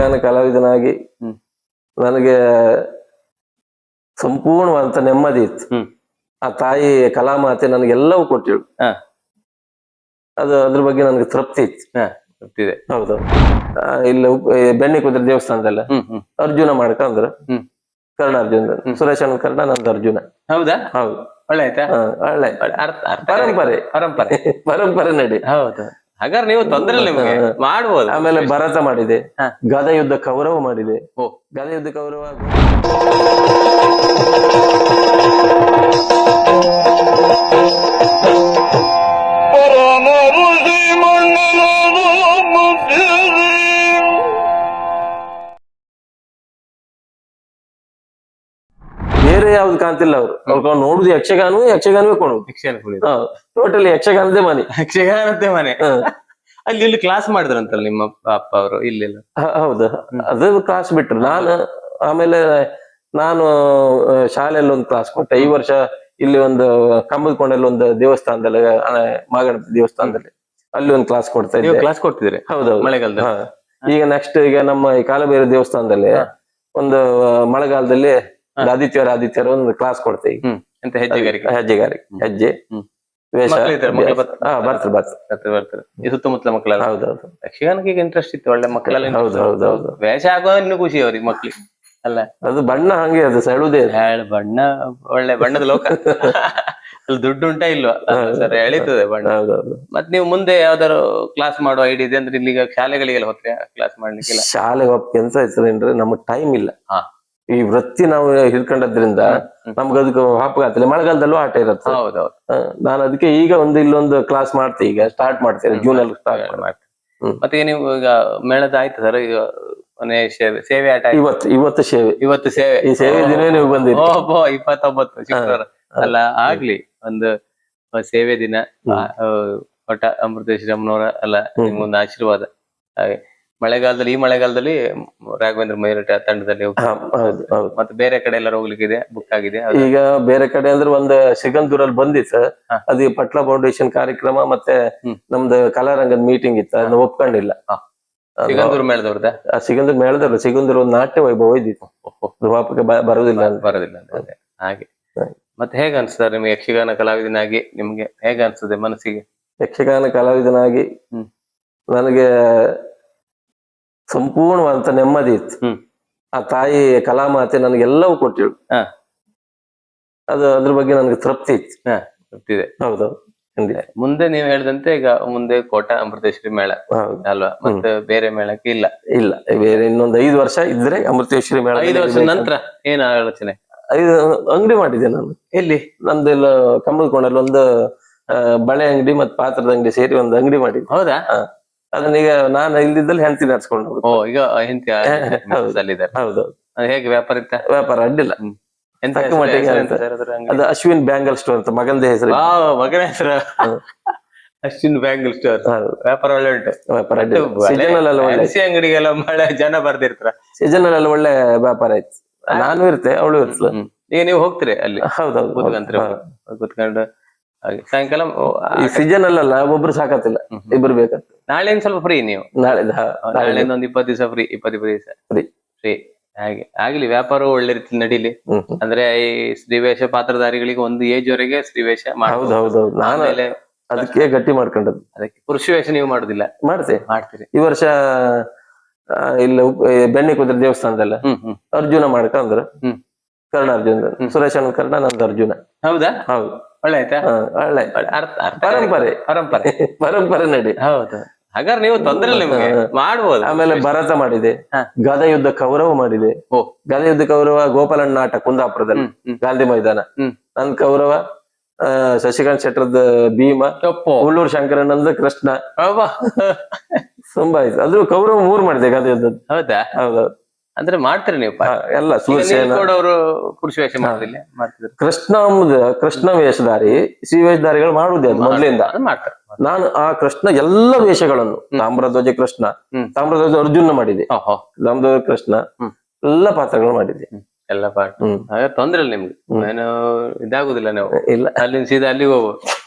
ಯಕ್ಷಗಾನ ಕಲಾವಿದನಾಗಿ ಹ್ಮ್ ನನಗೆ ಸಂಪೂರ್ಣವಾದಂತ ನೆಮ್ಮದಿ ಇತ್ತು. ಹ್ಮ್ ಆ ತಾಯಿ ಕಲಾಮಾತೆ ನನಗೆಲ್ಲವೂ ಕೊಟ್ಟಿಳು. ಹಾ ಅದ್ರ ಬಗ್ಗೆ ನನಗೆ ತೃಪ್ತಿ ಇತ್ತು. ಹಾ ಗೊತ್ತಿದೆ. ಹೌದು. ಇಲ್ಲಿ ಬೆಣ್ಣೆ ಕುದುರೆ ದೇವಸ್ಥಾನದಲ್ಲ ಹ್ಮ್ ಹ್ಮ್ ಅರ್ಜುನ ಮಾಡ್ಕೊಂಡ್ರು. ಹ್ಮ್ ಕರ್ಣ ಅರ್ಜುನ, ಸುರೇಶ್ ಅಣ್ಣ ಕರ್ಣ, ನಂದು ಅರ್ಜುನ. ಹೌದಾ? ಹೌದು. ಒಳ್ಳೆ ಆಯ್ತಾ? ಒಳ್ಳೆ ಪರಂಪರೆ ಪರಂಪರೆ ಪರಂಪರೆ ನಡಿ. ಹೌದು. ಹಾಗಾದ್ರೆ ನೀವು ತೊಂದ್ರೆ ಇಲ್ಲ, ನಿಮ್ಗೆ ಮಾಡ್ಬೋದು. ಆಮೇಲೆ ಭರತ ಮಾಡಿದೆ, ಹಾ. ಗದಾ ಯುದ್ಧ ಕೌರವ ಮಾಡಿದೆ. ಓ ಗದಾ ಯುದ್ಧ ಕೌರವ ಬೇರೆ ಯಾವ್ದು ಕಾಣ್ತಿಲ್ಲ. ಅವ್ರು ನೋಡುದು ಯಕ್ಷಗಾನವೇ ಕೊಡುದು. ಯಕ್ಷಗಾನ ಕುಣಿಯೋದು. ಟೋಟಲಿ ಯಕ್ಷಗಾನದೇ ಮನೆ. ಯಕ್ಷಗಾನದ್ದೇ ಮನೆ. ಅಲ್ಲಿ ಇಲ್ಲಿ ಕ್ಲಾಸ್ ಮಾಡಿದ್ರಂತಲ್ಲ ನಿಮ್ಮ ಅಪ್ಪ ಅವರು? ಇಲ್ಲೆಲ್ಲ ಹೌದು, ಅದು ಕ್ಲಾಸ್ ಬಿಟ್ರು. ಆಮೇಲೆ ನಾನು ಶಾಲೆಯಲ್ಲಿ ಒಂದು ಕ್ಲಾಸ್ ಕೊಟ್ಟೆ. ಈ ವರ್ಷ ಇಲ್ಲಿ ಒಂದು ಕಂಬದ ಕೊಂಡಲ್ಲಿ ಒಂದು ದೇವಸ್ಥಾನದಲ್ಲಿ, ಮಹಾಗಣಪತಿ ದೇವಸ್ಥಾನದಲ್ಲಿ ಅಲ್ಲಿ ಒಂದು ಕ್ಲಾಸ್ ಕೊಡ್ತಾ ಇದ್ದೆ. ಕ್ಲಾಸ್ ಕೊಡ್ತಿದ್ರಿ? ಹೌದೌದು, ಮಳೆಗಾಲದಲ್ಲಿ. ಈಗ ನೆಕ್ಸ್ಟ್ ಈಗ ನಮ್ಮ ಈ ಕಾಲಬೇರೆ ದೇವಸ್ಥಾನದಲ್ಲಿ ಒಂದು ಮಳೆಗಾಲದಲ್ಲಿ ಆದಿತ್ಯವಾರ ಒಂದು ಕ್ಲಾಸ್ ಕೊಡ್ತೇವೆ. ಎಂತ ಹೆಜ್ಜೆಗಾರಿಕೆ? ಹೆಜ್ಜೆ ವೇಷ ಬರ್ತಾರೆ. ಈ ಸುತ್ತಮುತ್ತಲ ಮಕ್ಕಳೆಲ್ಲ? ಹೌದೌದು. ಯಕ್ಷಗಾನಕ್ಕೆ ಇಂಟ್ರೆಸ್ಟ್ ಇತ್ತು, ಒಳ್ಳೆ ಮಕ್ಕಳೆಲ್ಲ. ಹೌದೌದು. ವೇಷ ಆಗುವ ಇನ್ನು ಖುಷಿ ಅವ್ರಿಗೆ, ಮಕ್ಳಿಗೆ ಅಲ್ಲ? ಅದು ಬಣ್ಣ ಹಂಗೆ, ಅದು ಸೆಳುದೇ ಬಣ್ಣ. ಒಳ್ಳೆ ಬಣ್ಣದ ಲೋಕ. ಅಲ್ಲಿ ದುಡ್ಡು ಉಂಟಾ ಇಲ್ವಾ ಸರ್? ಎಳೀತದೆ ಬಣ್ಣ. ಮತ್ ನೀವು ಮುಂದೆ ಯಾವ್ದಾರು ಕ್ಲಾಸ್ ಮಾಡುವ ಐಡಿಯಾ ಇದೆ ಅಂದ್ರೆ ಇಲ್ಲಿಗ ಶಾಲೆಗಳಿಗೆಲ್ಲ ಹೋಗ್ತೀರಾ ಕ್ಲಾಸ್ ಮಾಡ್ಲಿಕ್ಕಿಲ್ಲ? ಶಾಲೆಗೆ ಹೋಗ್ ಕೆಲ್ಸ ಆಯ್ತದೇನ್ರಿ, ನಮಗ್ ಟೈಮ್ ಇಲ್ಲ. ಈ ವೃತ್ತಿ ನಾವು ಹಿಡ್ಕೊಂಡದ್ರಿಂದ ನಮ್ಗೆ ಅದಕ್ಕೆ ಹಾಪಗಾಗ್ತಿಲ್ಲ. ಮಳೆಗಾಲದಲ್ಲೂ ಆಟ ಇರುತ್ತೆ. ಹೌದೌದು. ನಾನು ಅದಕ್ಕೆ ಈಗ ಇಲ್ಲೊಂದು ಕ್ಲಾಸ್ ಮಾಡ್ತೇವೆ. ಈಗ ಸ್ಟಾರ್ಟ್ ಮಾಡ್ತೇನೆ, ಜೂನ್ ಅಲ್ಲಿ ಸ್ಟಾರ್ಟ್ ಮಾಡ್ತೇನೆ. ಮತ್ತೆ ನೀವು ಈಗ ಮೇಳದ ಆಯ್ತು ಸರ್? ಈಗ ಸೇವೆ ಆಟ ಇವತ್ತು ಸೇವೆ. ಈ ಸೇವೆ ದಿನ ನೀವು ಬಂದಿರಿ. 29 ಶುಕ್ರವಾರ ಅಲ್ಲ? ಆಗ್ಲಿ ಒಂದು ಸೇವೆ ದಿನ. ಒಟ್ಟ ಅಮೃತೇಶ್ವರಮ್ಮನವರ ಅಲ್ಲ, ನಿಮ್ಗೊಂದು ಆಶೀರ್ವಾದ. ಹಾಗೆ ಈ ಮಳೆಗಾಲದಲ್ಲಿ ರಾಘವೇಂದ್ರ ಮೈರಟ ತಂಡದಲ್ಲಿ ಮತ್ತೆ ಬೇರೆ ಕಡೆ ಎಲ್ಲ ಹೋಗ್ಲಿಕ್ಕಿದೆ, ಬುಕ್ ಆಗಿದೆ? ಈಗ ಬೇರೆ ಕಡೆ ಅಂದ್ರೆ ಒಂದು ಸಿಗಂದೂರಲ್ಲಿ ಬಂದಿತ್ತು. ಅದು ಪಟ್ಲ ಫೌಂಡೇಶನ್ ಕಾರ್ಯಕ್ರಮ ಮತ್ತೆ ನಮ್ದು ಕಲಾರಂಗದ ಮೀಟಿಂಗ್ ಇತ್ತು, ಅದನ್ನ ಒಪ್ಕೊಂಡಿಲ್ಲ. ಸಿಗಂದೂರು ಮೇಳದವ್ರದ? ಸಿಗಂದೂರು ಮೇಳದವ್ರು. ಸಿಗಂದೂರು ಒಂದು ನಾಟ್ಯ ವೈಭವ ಇದ್ದಿತ್ತು, ದುವಾಪಕ್ಕೆ ಬರುದಿಲ್ಲ ಅಂತ. ಹಾಗೆ ಮತ್ತೆ ಹೇಗ ಅನ್ಸ್ತದೆ ನಿಮ್ಗೆ ಯಕ್ಷಗಾನ ಕಲಾವಿದನಾಗಿ? ನಿಮ್ಗೆ ಹೇಗ ಅನ್ಸ್ತದೆ ಮನಸ್ಸಿಗೆ? ಯಕ್ಷಗಾನ ಕಲಾವಿದನಾಗಿ ನನಗೆ ಸಂಪೂರ್ಣವಾದಂತ ನೆಮ್ಮದಿ ಇತ್ತು. ಆ ತಾಯಿ ಕಲಾಮಾತೆ ನನಗೆಲ್ಲವೂ ಕೊಟ್ಟಿಳು. ಅದ್ರ ಬಗ್ಗೆ ನನಗೆ ತೃಪ್ತಿ ಇತ್ತು. ತೃಪ್ತಿದೆ. ಹೌದೌದು. ಮುಂದೆ ನೀವು ಹೇಳಿದಂತೆ ಈಗ ಮುಂದೆ ಕೋಟ ಅಮೃತೇಶ್ವರಿ ಮೇಳ ಅಲ್ವಾ? ಮತ್ತೆ ಬೇರೆ ಮೇಳಕ್ಕೆ ಇಲ್ಲ? ಇಲ್ಲ, ಬೇರೆ ಇನ್ನೊಂದು 5 ವರ್ಷ ಇದ್ರೆ ಅಮೃತೇಶ್ವರಿ ಮೇಳ. 5 ವರ್ಷದ ನಂತರ ಏನ್ ಆಲೋಚನೆ? 5 ಅಂಗಡಿ ಮಾಡಿದ್ದೆ ನಾನು. ಎಲ್ಲಿ? ನಂದೆಲ್ಲ ಕಂಬದ ಕೊಂಡಲ್ಲಿ ಒಂದು ಬಳೆ ಅಂಗಡಿ ಮತ್ತೆ ಪಾತ್ರದ ಅಂಗಡಿ ಸೇರಿ ಒಂದು ಅಂಗಡಿ ಮಾಡಿದ್ದೆ. ಹೌದಾ? ಅದನ್ನೀಗ ನಾನು ಇಲ್ದಿದ್ದಲ್ಲಿ ಹೆಂಡತಿ ನಡ್ಸ್ಕೊಂಡು ಹೋಗುದು. ಈಗ ಹೆಂಡತಿ ಅಲ್ಲಿದ್ದಾರೆ? ಹೌದೌದು. ಹೇಗೆ ವ್ಯಾಪಾರ ಇತ್ತ? ವ್ಯಾಪಾರ ಅಡ್ಡಿಲ್ಲ. ಅದು ಅಶ್ವಿನ್ ಬ್ಯಾಂಗಲ್ ಸ್ಟೋರ್ ಅಂತ ಮಗನದೇ ಹೆಸರು. ಮಗನ ಹೆಸರು ಅಶ್ವಿನ್ ಬ್ಯಾಂಗಲ್ ಸ್ಟೋರ್. ವ್ಯಾಪಾರ ಒಳ್ಳೆ ಉಂಟು. ವ್ಯಾಪಾರ ಅಡ್ಡಿಲ್ಲ. ಅಂಗಡಿಗೆಲ್ಲ ಮಳೆ ಜನ ಬರ್ದಿರ್ತಾರ. ಸೀಸನ್ ಅಲ್ಲಿ ಒಳ್ಳೆ ವ್ಯಾಪಾರ ಆಯ್ತು. ನಾನು ಇರ್ತೆ, ಅವಳು ಇರ್ತದೆ. ಈಗ ನೀವು ಹೋಗ್ತೀರಿ ಅಲ್ಲಿ? ಹೌದೌದು. ಕುತ್ಕೊಂಡು ಸಾಯಂಕಾಲ ಈ ಸೀಸನ್ ಅಲ್ಲ, ಒಬ್ರು ಸಾಕತ್ತಿಲ್ಲ, ಇಬ್ರು ಬೇಕಂತ. ನಾಳೆ ಸ್ವಲ್ಪ ಫ್ರೀ ನೀವು? ನಾಳೆಯಿಂದ ಒಂದು 20 ದಿವಸ ಫ್ರೀ. 20 ದಿವಸ ಫ್ರೀ. ಹಾಗೆ ಆಗ್ಲಿ, ವ್ಯಾಪಾರ ಒಳ್ಳೆ ರೀತಿ ನಡೀಲಿ. ಅಂದ್ರೆ ಈ ಸ್ತ್ರೀವೇಷ ಪಾತ್ರಧಾರಿಗಳಿಗೆ ಒಂದು ಏಜ್ ವರೆಗೆ ಸ್ತ್ರೀವೇಷ ಹೌದೌದು. ನಾನು ಅದಕ್ಕೆ ಗಟ್ಟಿ ಮಾಡ್ಕೊಂಡದ್ದು. ಅದಕ್ಕೆ ಪುರುಷ ವೇಷ ನೀವು ಮಾಡುದಿಲ್ಲ? ಮಾಡ್ತೀರಿ. ಈ ವರ್ಷ ಇಲ್ಲಿ ಬೆಣ್ಣೆ ಕುದುರೆ ದೇವಸ್ಥಾನದಲ್ಲ ಅರ್ಜುನ ಮಾಡ್ಕೊಂಡ್ರು. ಕರ್ಣ ಅರ್ಜುನ, ಸುರೇಶ್ ಅಣ್ಣ ಕರ್ಣ, ನಂದು ಅರ್ಜುನ. ಹೌದಾ? ಹೌದು. ಒಳ್ಳೆ ಆಯ್ತಾ? ಒಳ್ಳೆ ಪರಂಪರೆ ನಡಿ. ಹೌದು. ಹಾಗಾದ್ರೆ ನೀವು ತೊಂದ್ರೆ ಇಲ್ಲ, ನಿಮ್ಗೆ ಮಾಡ್ಬೋದು. ಆಮೇಲೆ ಭರತ ಮಾಡಿದೆ, ಗದಾ ಯುದ್ಧ ಕೌರವ ಮಾಡಿದೆ. ಗದಾ ಯುದ್ಧ ಕೌರವ ಗೋಪಾಲಣ್ಣ ನಾಟ ಕುಂದಾಪುರದಲ್ಲಿ ಗಾಂಧಿ ಮೈದಾನ. ನನ್ ಕೌರವ ಶಶಿಕಾಂತ್ ಶೆಟ್ಟರ್ದ ಭೀಮ, ಉಳ್ಳೂರು ಶಂಕರಣ್ಣಂದ ಕೃಷ್ಣ. ತುಂಬಾ ಆಯ್ತು. ಅದ್ರ ಕೌರವ 3 ಮಾಡಿದೆ ಗದಾ ಯುದ್ಧದ. ಹೌದಾ? ಹೌದೌದು. ಅಂದ್ರೆ ಮಾಡ್ತೀರಿ ನೀವು ಎಲ್ಲ? ಅವರು ಪುರುಷ ವೇಷ ಮಾಡೋದಿಲ್ಲ? ಮಾಡ್ತಿದ್ರು. ಕೃಷ್ಣ ವೇಷಧಾರಿ, ಶ್ರೀ ವೇಷಧಾರಿಗಳು ಮಾಡುವುದೇ ಅದು ಮೊದಲಿಂದ ಮಾಡ್ತಾರೆ. ನಾನು ಆ ಕೃಷ್ಣ ಎಲ್ಲ ವೇಷಗಳನ್ನು, ತಾಮ್ರಧ್ವಜ ಕೃಷ್ಣ, ತಾಮ್ರಧ್ವಜ ಅರ್ಜುನ ಮಾಡಿದೆ, ತಾಮ್ರಧ್ವಜ ಕೃಷ್ಣ ಎಲ್ಲ ಪಾತ್ರಗಳು ಮಾಡಿದೆ. ಎಲ್ಲ ಪಾಠ. ತೊಂದ್ರೆ ಇಲ್ಲ ನಿಮ್ಗೆ, ಏನು ಇದಾಗುದಿಲ್ಲ. ನೀವು ಇಲ್ಲ, ಅಲ್ಲಿಂದ ಸೀದಾ ಅಲ್ಲಿಗೆ ಹೋಗು.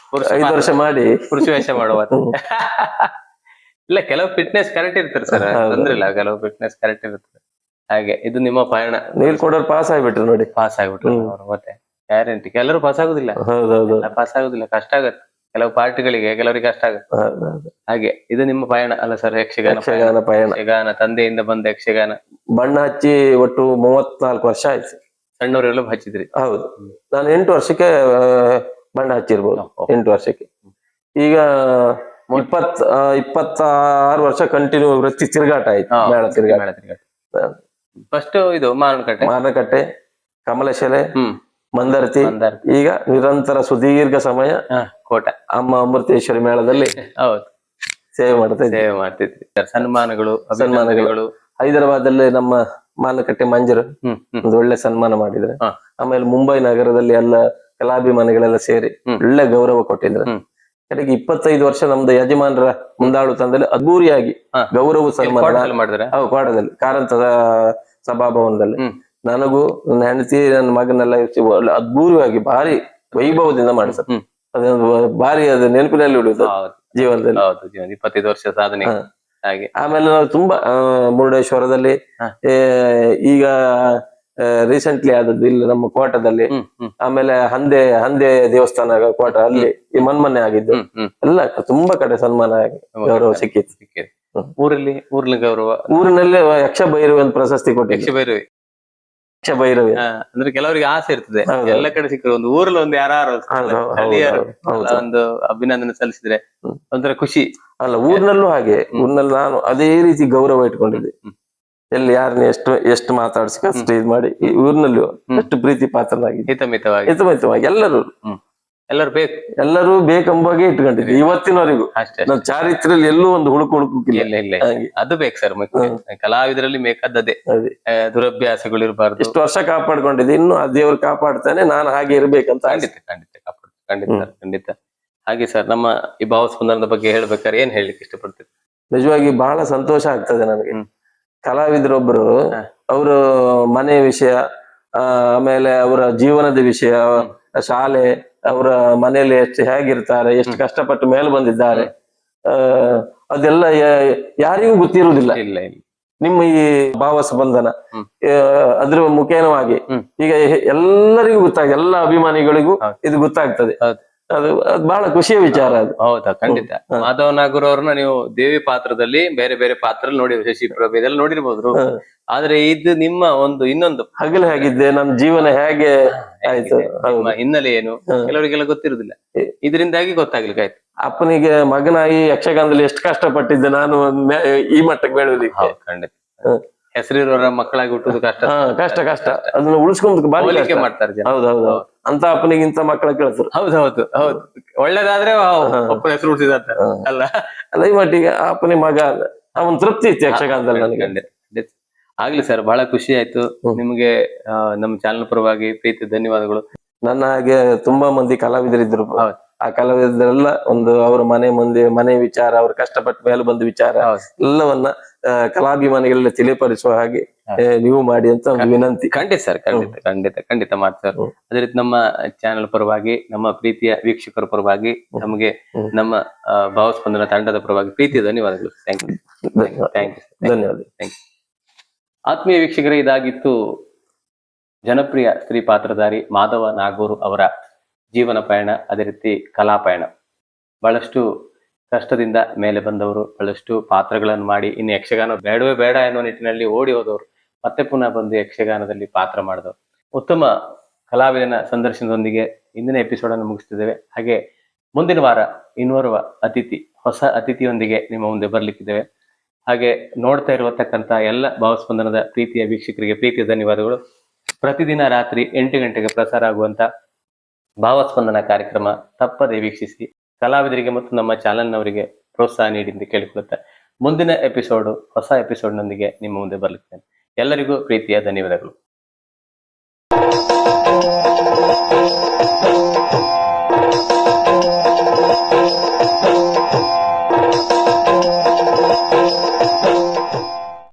5 ವರ್ಷ ಮಾಡಿ ಪುರುಷ ವೇಷ ಮಾಡುವ. ಇಲ್ಲ, ಕೆಲವು ಫಿಟ್ನೆಸ್ ಕರೆಕ್ಟ್ ಇರ್ತಾರೆ ಸರ್, ಹೌದು. ತೊಂದ್ರೆ ಇಲ್ಲ, ಕೆಲವು ಫಿಟ್ನೆಸ್ ಕರೆಕ್ಟ್ ಇರ್ತದೆ. ಹಾಗೆ ಇದು ನಿಮ್ಮ ಪಯಣ. ನೀಲ್ ಕೊಡೋರು ಪಾಸ್ ಆಗ್ಬಿಟ್ರು ನೋಡಿ. ಪಾಸ್ ಆಗ್ಬಿಟ್ರು ಅವ್ರು, ಮತ್ತೆ ಗ್ಯಾರಂಟಿ. ಕೆಲವರು ಪಾಸ್ ಆಗುದಿಲ್ಲ, ಹೌದೌದು. ಪಾಸ್ ಆಗುದಿಲ್ಲ, ಕಷ್ಟ ಆಗತ್ತೆ ಕೆಲವು ಪಾರ್ಟಿಗಳಿಗೆ, ಕೆಲವರಿಗೆ ಕಷ್ಟ ಆಗತ್ತೆ. ಹೌದೌದು. ಹಾಗೆ ಇದು ನಿಮ್ಮ ಪಯಣ ಅಲ್ಲ ಸರ್, ಯಕ್ಷಗಾನ ಪಯಣ. ಯಕ್ಷಗಾನ ಪಯಣ. ಯಕ್ಷಗಾನ ತಂದೆಯಿಂದ ಬಂದ ಯಕ್ಷಗಾನ. ಬಣ್ಣ ಹಚ್ಚಿ ಒಟ್ಟು 34 ವರ್ಷ ಆಯ್ತು. ಸಣ್ಣವರೆಲ್ಲ ಹಚ್ಚಿದ್ರಿ? ಹೌದು, ನಾನು 8 ವರ್ಷಕ್ಕೆ ಬಣ್ಣ ಹಚ್ಚಿರ್ಬೋದು. 8 ವರ್ಷಕ್ಕೆ. ಈಗ 26 ವರ್ಷ ಕಂಟಿನ್ಯೂ ವೃತ್ತಿ ತಿರುಗಾಟ ಆಯ್ತು. ಮೇಳ ತಿರುಗಾಟ. ಫಸ್ಟ್ ಇದು ಮಾರನಕಟ್ಟೆ, ಕಮಲಶೆಲೆ, ಹ್ಮ್, ಮಂದರ್ತಿ. ಈಗ ನಿರಂತರ ಸುದೀರ್ಘ ಸಮಯ ಕೋಟ ಅಮ್ಮ ಅಮೃತೇಶ್ವರಿ ಮೇಳದಲ್ಲಿ ಹೌದು ಸೇವೆ ಮಾಡ್ತಿದ್ವಿ. ಸನ್ಮಾನಗಳು, ಹೈದರಾಬಾದಲ್ಲಿ ನಮ್ಮ ಮಾನಕಟ್ಟೆ ಮಂಜರು ಒಂದು ಒಳ್ಳೆ ಸನ್ಮಾನ ಮಾಡಿದ್ರೆ. ಆಮೇಲೆ ಮುಂಬೈ ನಗರದಲ್ಲಿ ಎಲ್ಲ ಕಲಾಭಿಮಾನಿಗಳೆಲ್ಲ ಸೇರಿ ಒಳ್ಳೆ ಗೌರವ ಕೊಟ್ಟಿದ್ರು. ಕಡೆಗೆ 25 ವರ್ಷ ನಮ್ದು ಯಜಮಾನರ ಮುಂದಾಳುತನದಲ್ಲಿ ಅದ್ಭೂರಿಯಾಗಿ ಗೌರವ ಸನ್ಮಾನ ಮಾಡಿದ್ರೆ ಕೋಟದಲ್ಲಿ ಕಾರಂತದ ಸಭಾಭವನದಲ್ಲಿ. ನನಗೂ ನನ್ನ ಹೆಂಡತಿ ನನ್ನ ಮಗನೆಲ್ಲ ಅದ್ಭುತವಾಗಿ ಭಾರಿ ವೈಭವದಿಂದ ಮಾಡಿಸ. ಅದೊಂದು ಭಾರಿ ಅದು ನೆನಪಿನಲ್ಲಿ ಉಳಿಯುದು ಜೀವನದಲ್ಲಿ. 25 ವರ್ಷ ಸಾಧನೆ. ಹಾಗೆ ಆಮೇಲೆ ನಾವು ತುಂಬಾ ಮುರುಡೇಶ್ವರದಲ್ಲಿ, ಈಗ ರೀಸೆಂಟ್ಲಿ ಆದದ್ದು ಇಲ್ಲಿ ನಮ್ಮ ಕೋಟದಲ್ಲಿ, ಆಮೇಲೆ ಹಂದೆ ದೇವಸ್ಥಾನ ಕೋಟ ಅಲ್ಲಿ ಈ ಮೊನ್ನೆ ಆಗಿದ್ದು ಎಲ್ಲ ತುಂಬಾ ಕಡೆ ಸನ್ಮಾನ ಗೌರವ ಸಿಕ್ಕಿತ್ತು. ಊರಲ್ಲಿ ಗೌರವ, ಊರಿನಲ್ಲಿ ಯಕ್ಷ ಭೈರವಿ ಒಂದು ಪ್ರಶಸ್ತಿ ಕೊಟ್ಟಿದ್ದು. ಯಕ್ಷ ಭೈರವಿ ಅಂದ್ರೆ ಕೆಲವರಿಗೆ ಆಸೆ ಇರ್ತದೆ, ಎಲ್ಲ ಕಡೆ ಸಿಕ್ಕರು ಒಂದು ಊರಲ್ಲಿ ಒಂದು ಯಾರು ಒಂದು ಅಭಿನಂದನೆ ಸಲ್ಲಿಸಿದ್ರೆ ಒಂಥರ ಖುಷಿ ಅಲ್ಲ. ಊರಿನಲ್ಲೂ ಹಾಗೆ, ಊರಿನಲ್ಲಿ ನಾನು ಅದೇ ರೀತಿ ಗೌರವ ಇಟ್ಕೊಂಡಿದ್ದೆ. ಎಲ್ಲಿ ಯಾರನ್ನ ಎಷ್ಟು ಮಾತಾಡ್ಸಿ ಅಷ್ಟು ಇದು ಮಾಡಿ ಈ ಊರಿನಲ್ಲಿ ಎಷ್ಟು ಪ್ರೀತಿ ಪಾತ್ರನಾಗಿದೆ. ಹಿತಮಿತವಾಗಿ ಎಲ್ಲರೂ ಬೇಕೆಂಬಾಗೆ ಇಟ್ಕೊಂಡಿದ್ದೆ ಇವತ್ತಿನವರೆಗೂ. ನನ್ನ ಚಾರಿತ್ರ್ಯದಲ್ಲಿ ಎಲ್ಲೂ ಒಂದು ಹುಡುಕಿಲ್ಲ. ಅದು ಬೇಕು ಸರ್, ಕಲಾವಿದರಲ್ಲಿ ಬೇಕಾದದ್ದೇ ದುರಭ್ಯಾಸಗಳು ಇರಬಾರ್ದು. ಇಷ್ಟು ವರ್ಷ ಕಾಪಾಡ್ಕೊಂಡಿದ್ದೆ, ಇನ್ನು ಆ ದೇವ್ರು ಕಾಪಾಡ್ತಾನೆ, ನಾನು ಹಾಗೆ ಇರ್ಬೇಕಂತ. ಖಂಡಿತ. ಹಾಗೆ ಸರ್, ನಮ್ಮ ಈ ಭಾವಸ್ಪಂದನದ ಬಗ್ಗೆ ಹೇಳ್ಬೇಕಾದ್ರೆ ಏನ್ ಹೇಳಲಿಕ್ಕೆ ಇಷ್ಟಪಡ್ತೀರಿ? ನಿಜವಾಗಿ ಬಹಳ ಸಂತೋಷ ಆಗ್ತದೆ ನನಗೆ. ಕಲಾವಿದರೊಬ್ಬರು ಅವರು ಮನೆ ವಿಷಯ, ಆಮೇಲೆ ಅವರ ಜೀವನದ ವಿಷಯ, ಶಾಲೆ, ಅವರ ಮನೆಯಲ್ಲಿ ಹೇಗಿರ್ತಾರೆ, ಎಷ್ಟು ಕಷ್ಟಪಟ್ಟು ಮೇಲೆ ಬಂದಿದ್ದಾರೆ, ಅದೆಲ್ಲ ಯಾರಿಗೂ ಗೊತ್ತಿರುವುದಿಲ್ಲ. ನಿಮ್ಮ ಈ ಭಾವಸ್ಪಂದನ ಅದ್ರ ಮುಖೇನವಾಗಿ ಈಗ ಎಲ್ಲರಿಗೂ ಗೊತ್ತಾಗ್ತದೆ, ಎಲ್ಲ ಅಭಿಮಾನಿಗಳಿಗೂ ಇದು ಗೊತ್ತಾಗ್ತದೆ. ಅದು ಬಹಳ ಖುಷಿಯ ವಿಚಾರ ಅದು. ಹೌದಾ? ಖಂಡಿತ. ಮಾಧವ ನಾಗೂರ್ ಅವ್ರನ್ನ ನೀವು ದೇವಿ ಪಾತ್ರದಲ್ಲಿ ಬೇರೆ ಬೇರೆ ಪಾತ್ರ ನೋಡಿರ್ಬೋದು, ಶಶಿ ಪ್ರಭೆ ಇದೆಲ್ಲ ನೋಡಿರ್ಬೋದು. ಆದ್ರೆ ಇದು ನಿಮ್ಮ ಇನ್ನೊಂದು ಹಗಲು ಹೇಗಿದ್ದೆ, ನಮ್ ಜೀವನ ಹೇಗೆ ಆಯ್ತು, ಹಿನ್ನೆಲೆ ಏನು ಕೆಲವರಿಗೆಲ್ಲ ಗೊತ್ತಿರುದಿಲ್ಲ. ಇದರಿಂದಾಗಿ ಗೊತ್ತಾಗ್ಲಿಕ್ಕಾಯ್ತು. ಅಪ್ಪನಿಗೆ ಮಗನಾಗಿ ಯಕ್ಷಗಾನದಲ್ಲಿ ಎಷ್ಟು ಕಷ್ಟಪಟ್ಟಿದ್ದೆ ನಾನು ಈ ಮಟ್ಟಕ್ಕೆ ಬೆಳೆಯೋದಿಕ್ಕೆ. ಖಂಡಿತ. ಹೆಸರಿರೋರ ಮಕ್ಕಳಾಗಿ ಹುಟ್ಟುದು ಕಷ್ಟ. ಅದನ್ನ ಉಳಿಸ್ಕೊಂಡ್ ಬಾಳಿಕೆ ಮಾಡ್ತಾರೆ. ಹೌದೌದು. ಅಂತ ಅಪ್ಪನಿಗೆ ಇಂತ ಮಕ್ಕಳ ಕೇಳ್ತಾರೆ. ಹೌದು. ಒಳ್ಳೇದಾದ್ರೆ ಅಪ್ಪನ ಹೆಸರು ಉಳಿಸಿದಂತ ಅಲ್ಲ. ಈ ಮಟ್ಟಿಗೆ ಅಪ್ಪನಿ ಮಗ ಅವನ್ ತೃಪ್ತಿ ಇತ್ತು ಯಕ್ಷಗಾನದಲ್ಲಿ ನನಗೆ. ಆಗ್ಲಿ ಸರ್, ಬಹಳ ಖುಷಿ ಆಯ್ತು. ನಿಮ್ಗೆ ನಮ್ಮ ಚಾನಲ್ ಪರವಾಗಿ ಪ್ರೀತಿ ಧನ್ಯವಾದಗಳು. ನನ್ನ ಹಾಗೆ ತುಂಬಾ ಮಂದಿ ಕಲಾವಿದರಿದ್ರು. ಆ ಕಲಾವಿದರೆಲ್ಲ ಒಂದು ಅವರ ಮನೆ ವಿಚಾರ, ಅವ್ರ ಕಷ್ಟಪಟ್ಟ ಮೇಲೆ ಬಂದ ವಿಚಾರ ಎಲ್ಲವನ್ನ ಕಲಾಭಿಮಾನಿಗಳೆಲ್ಲ ತಿಳಿಪಡಿಸುವ ಹಾಗೆ ನೀವು ಮಾಡಿ ಅಂತ ಒಂದು ವಿನಂತಿ. ಖಂಡಿತ ಸರ್, ಖಂಡಿತ ಮಾಡ್ತಾರೆ. ಅದೇ ರೀತಿ ನಮ್ಮ ಚಾನೆಲ್ ಪರವಾಗಿ, ನಮ್ಮ ಪ್ರೀತಿಯ ವೀಕ್ಷಕರ ಪರವಾಗಿ, ನಮಗೆ ನಮ್ಮ ಭಾವಸ್ಪಂದನ ತಂಡದ ಪರವಾಗಿ ಪ್ರೀತಿಯ ಧನ್ಯವಾದಗಳು. Thank you. ಆತ್ಮೀಯ ವೀಕ್ಷಕರೇ, ಇದಾಗಿತ್ತು ಜನಪ್ರಿಯ ಸ್ತ್ರೀ ಪಾತ್ರಧಾರಿ ಮಾಧವ ನಾಗೂರ್ ಅವರ ಜೀವನ ಪಯಣ, ಅದೇ ರೀತಿ ಕಲಾ ಪಯಣ. ಬಹಳಷ್ಟು ಕಷ್ಟದಿಂದ ಮೇಲೆ ಬಂದವರು, ಬಹಳಷ್ಟು ಪಾತ್ರಗಳನ್ನು ಮಾಡಿ ಇನ್ನು ಯಕ್ಷಗಾನ ಬೇಡವೇ ಬೇಡ ಎನ್ನುವ ನಿಟ್ಟಿನಲ್ಲಿ ಓಡಿ ಹೋದವರು, ಮತ್ತೆ ಪುನಃ ಬಂದು ಯಕ್ಷಗಾನದಲ್ಲಿ ಪಾತ್ರ ಮಾಡಿದವರು. ಉತ್ತಮ ಕಲಾವಿದನ ಸಂದರ್ಶನದೊಂದಿಗೆ ಇಂದಿನ ಎಪಿಸೋಡ್ ಅನ್ನು ಮುಗಿಸ್ತಿದ್ದೇವೆ. ಹಾಗೆ ಮುಂದಿನ ವಾರ ಇನ್ನೋರ್ವ ಹೊಸ ಅತಿಥಿಯೊಂದಿಗೆ ನಿಮ್ಮ ಮುಂದೆ ಬರ್ಲಿಕ್ಕಿದ್ದೇವೆ. ಹಾಗೆ ನೋಡ್ತಾ ಇರತಕ್ಕಂತ ಎಲ್ಲ ಭಾವಸ್ಪಂದನದ ಪ್ರೀತಿಯ ವೀಕ್ಷಕರಿಗೆ ಪ್ರೀತಿಯ ಧನ್ಯವಾದಗಳು. ಪ್ರತಿದಿನ ರಾತ್ರಿ 8 ಗಂಟೆಗೆ ಪ್ರಸಾರ ಆಗುವಂತ ಭಾವಸ್ಪಂದನ ಕಾರ್ಯಕ್ರಮ ತಪ್ಪದೆ ವೀಕ್ಷಿಸಿ, ಕಲಾವಿದರಿಗೆ ಮತ್ತು ನಮ್ಮ ಚಾನೆಲ್ನವರಿಗೆ ಪ್ರೋತ್ಸಾಹ ನೀಡಿ ಎಂದು ಕೇಳಿಕೊಳ್ಳುತ್ತಾ ಮುಂದಿನ ಹೊಸ ಎಪಿಸೋಡ್ನೊಂದಿಗೆ ನಿಮ್ಮ ಮುಂದೆ ಬರ್ಲಿದ್ದೇನೆ. ಎಲ್ಲರಿಗೂ ಪ್ರೀತಿಯ ಧನ್ಯವಾದಗಳು.